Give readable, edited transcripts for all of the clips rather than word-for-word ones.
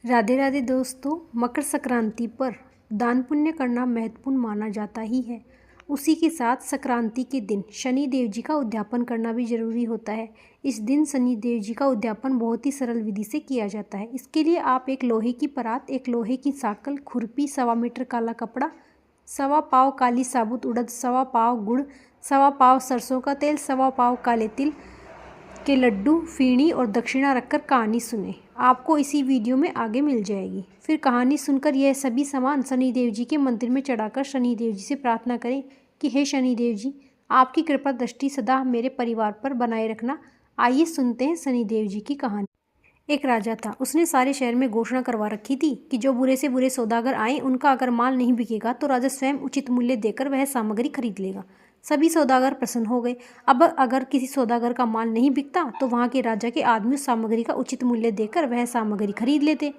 राधे राधे दोस्तों। मकर संक्रांति पर दान पुण्य करना महत्वपूर्ण माना जाता ही है। उसी के साथ संक्रांति के दिन शनि देव जी का उद्यापन करना भी जरूरी होता है। इस दिन शनि देव जी का उद्यापन बहुत ही सरल विधि से किया जाता है। इसके लिए आप एक लोहे की परात, एक लोहे की साकल, खुरपी, 1.25 मीटर काला कपड़ा, 1.25 पाव काली साबुत उड़द, 1.25 पाव गुड़, 1.25 पाव सरसों का तेल, 1.25 पाव काले तिल के लड्डू, फीणी और दक्षिणा रखकर कहानी सुने। आपको इसी वीडियो में आगे मिल जाएगी। फिर कहानी सुनकर यह सभी सामान शनिदेव जी के मंदिर में चढ़ाकर शनिदेव जी से प्रार्थना करें कि हे शनिदेव जी, आपकी कृपा दृष्टि सदा मेरे परिवार पर बनाए रखना। आइए सुनते हैं शनिदेव जी की कहानी। एक राजा था। उसने सारे शहर में घोषणा करवा रखी थी कि जो बुरे से बुरे सौदागर आए, उनका अगर माल नहीं बिकेगा तो राजा स्वयं उचित मूल्य देकर वह सामग्री खरीद लेगा। सभी सौदागर प्रसन्न हो गए। अब अगर किसी सौदागर का माल नहीं बिकता तो वहां के राजा के आदमी उस सामग्री का उचित मूल्य देकर वह सामग्री खरीद लेते।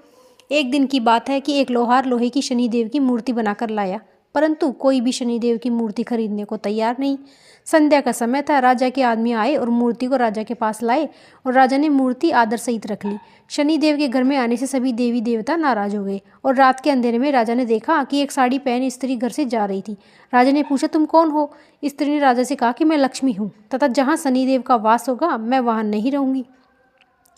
एक दिन की बात है कि एक लोहार लोहे की शनिदेव की मूर्ति बनाकर लाया, परंतु कोई भी शनिदेव की मूर्ति खरीदने को तैयार नहीं। संध्या का समय था। राजा के आदमी आए और मूर्ति को राजा के पास लाए और राजा ने मूर्ति आदर सहित रख ली। शनिदेव के घर में आने से सभी देवी देवता नाराज हो गए और रात के अंधेरे में राजा ने देखा कि एक साड़ी पहने स्त्री घर से जा रही थी। राजा ने पूछा, तुम कौन हो? स्त्री ने राजा से कहा कि मैं लक्ष्मी हूँ तथा जहाँ शनिदेव का वास होगा मैं वहाँ नहीं रहूंगी।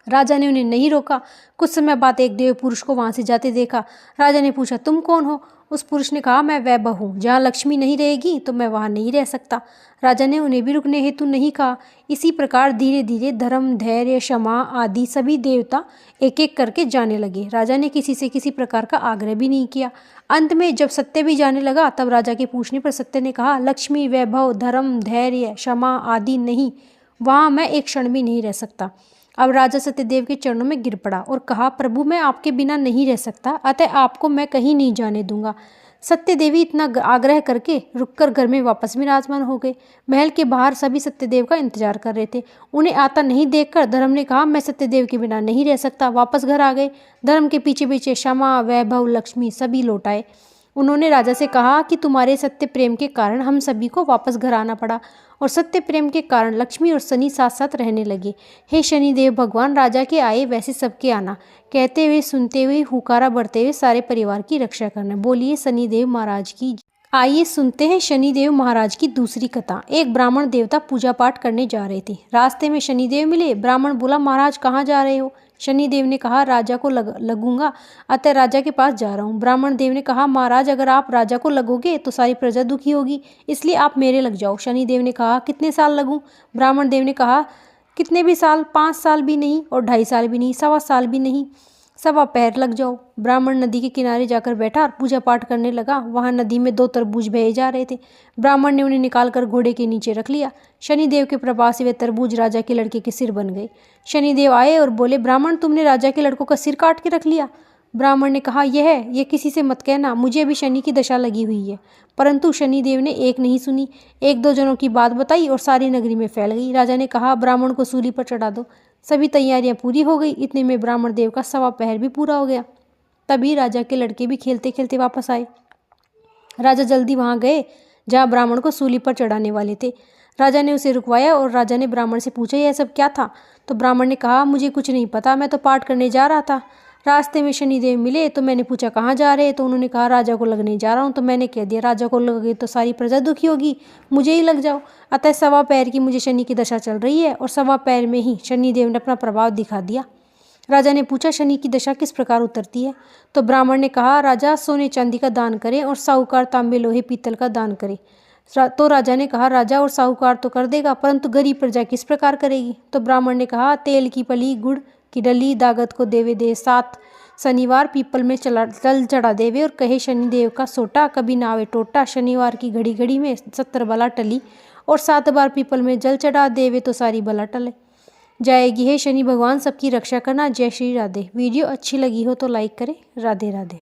राजा ने उन्हें नहीं रोका। कुछ समय बाद एक देव पुरुष को वहां से जाते देखा। राजा ने पूछा, तुम कौन हो? उस पुरुष ने कहा, मैं वैभव हूँ, जहाँ लक्ष्मी नहीं रहेगी तो मैं वहाँ नहीं रह सकता। राजा ने उन्हें भी रुकने हेतु नहीं कहा। इसी प्रकार धीरे धीरे धर्म, धैर्य, क्षमा आदि सभी देवता एक एक करके जाने लगे। राजा ने किसी से किसी प्रकार का आग्रह भी नहीं किया। अंत में जब सत्य भी जाने लगा तब राजा के पूछने पर सत्य ने कहा, लक्ष्मी, वैभव, धर्म, धैर्य, क्षमा आदि नहीं, वहाँ मैं एक क्षण भी नहीं रह सकता। अब राजा सत्यदेव के चरणों में गिर पड़ा और कहा, प्रभु, मैं आपके बिना नहीं रह सकता, अतः आपको मैं कहीं नहीं जाने दूंगा। सत्यदेवी इतना आग्रह करके रुककर घर में वापस विराजमान हो गए। महल के बाहर सभी सत्यदेव का इंतजार कर रहे थे। उन्हें आता नहीं देखकर धर्म ने कहा, मैं सत्यदेव के बिना नहीं रह सकता। वापस घर आ गए। धर्म के पीछे पीछे क्षमा, वैभव, लक्ष्मी सभी लौट आए। उन्होंने राजा से कहा कि तुम्हारे सत्य प्रेम के कारण हम सभी को वापस घर आना पड़ा और सत्य प्रेम के कारण लक्ष्मी और शनि साथ साथ रहने लगे। हे शनिदेव भगवान, राजा के आए वैसे सबके आना, कहते हुए सुनते हुए हुकारा बढ़ते हुए सारे परिवार की रक्षा करना। बोलिए शनिदेव महाराज की। आइए सुनते हैं शनिदेव महाराज की दूसरी कथा। एक ब्राह्मण देवता पूजा पाठ करने जा रहे थे। रास्ते में शनिदेव मिले। ब्राह्मण बोला, महाराज कहाँ जा रहे हो? शनिदेव ने कहा, राजा को लगूंगा, अतः राजा के पास जा रहा हूँ। ब्राह्मण देव ने कहा, महाराज अगर आप राजा को लगोगे तो सारी प्रजा दुखी होगी, इसलिए आप मेरे लग जाओ। शनिदेव ने कहा, कितने साल लगूं? ब्राह्मण देव ने कहा, कितने भी साल, 5 साल भी नहीं और 2.5 साल भी नहीं, 1.25 साल भी नहीं, 1.25 पैर लग जाओ। ब्राह्मण नदी के किनारे जाकर बैठा और पूजा पाठ करने लगा। वहां नदी में 2 तरबूज बहे जा रहे थे। ब्राह्मण ने उन्हें निकालकर घोड़े के नीचे रख लिया। शनिदेव के प्रभाव से वे तरबूज राजा के लड़के के सिर बन गए। शनिदेव आए और बोले, ब्राह्मण, तुमने राजा के लड़कों का सिर काट के रख लिया। ब्राह्मण ने कहा, यह किसी से मत कहना, मुझे अभी शनि की दशा लगी हुई है। परंतु शनिदेव ने एक नहीं सुनी। 1-2 जनों की बात बताई और सारी नगरी में फैल गई। राजा ने कहा, ब्राह्मण को सूली पर चढ़ा दो। सभी तैयारियां पूरी हो गई। इतने में ब्राह्मण देव का 1.25 पहर भी पूरा हो गया। तभी राजा के लड़के भी खेलते खेलते वापस आए। राजा जल्दी वहां गए जहां ब्राह्मण को सूली पर चढ़ाने वाले थे। राजा ने उसे रुकवाया और राजा ने ब्राह्मण से पूछा, यह सब क्या था? तो ब्राह्मण ने कहा, मुझे कुछ नहीं पता, मैं तो पाठ करने जा रहा था। रास्ते में शनिदेव मिले तो मैंने पूछा, कहाँ जा रहे? तो उन्होंने कहा, राजा को लगने जा रहा हूँ। तो मैंने कह दिया, राजा को लगे तो सारी प्रजा दुखी होगी, मुझे ही लग जाओ। अतः 1.25 पैर की मुझे शनि की दशा चल रही है और 1.25 पैर में ही शनिदेव ने अपना प्रभाव दिखा दिया। राजा ने पूछा, शनि की दशा किस प्रकार उतरती है? तो ब्राह्मण ने कहा, राजा सोने चांदी का दान करें और साहूकार तांबे लोहे पीतल का दान करे। तो राजा ने कहा, राजा और साहूकार तो कर देगा, परंतु गरीब प्रजा किस प्रकार करेगी? तो ब्राह्मण ने कहा, तेल की पली, गुड़ की डली, दागत को देवे दे 7 शनिवार पीपल में जल चढ़ा देवे और कहे, शनिदेव का सोटा कभी नावे टोटा। शनिवार की घड़ी घड़ी में 70 बला टली और 7 बार पीपल में जल चढ़ा देवे तो सारी बला टले जाएगी। हे शनि भगवान, सबकी रक्षा करना। जय श्री राधे। वीडियो अच्छी लगी हो तो लाइक करें। राधे राधे।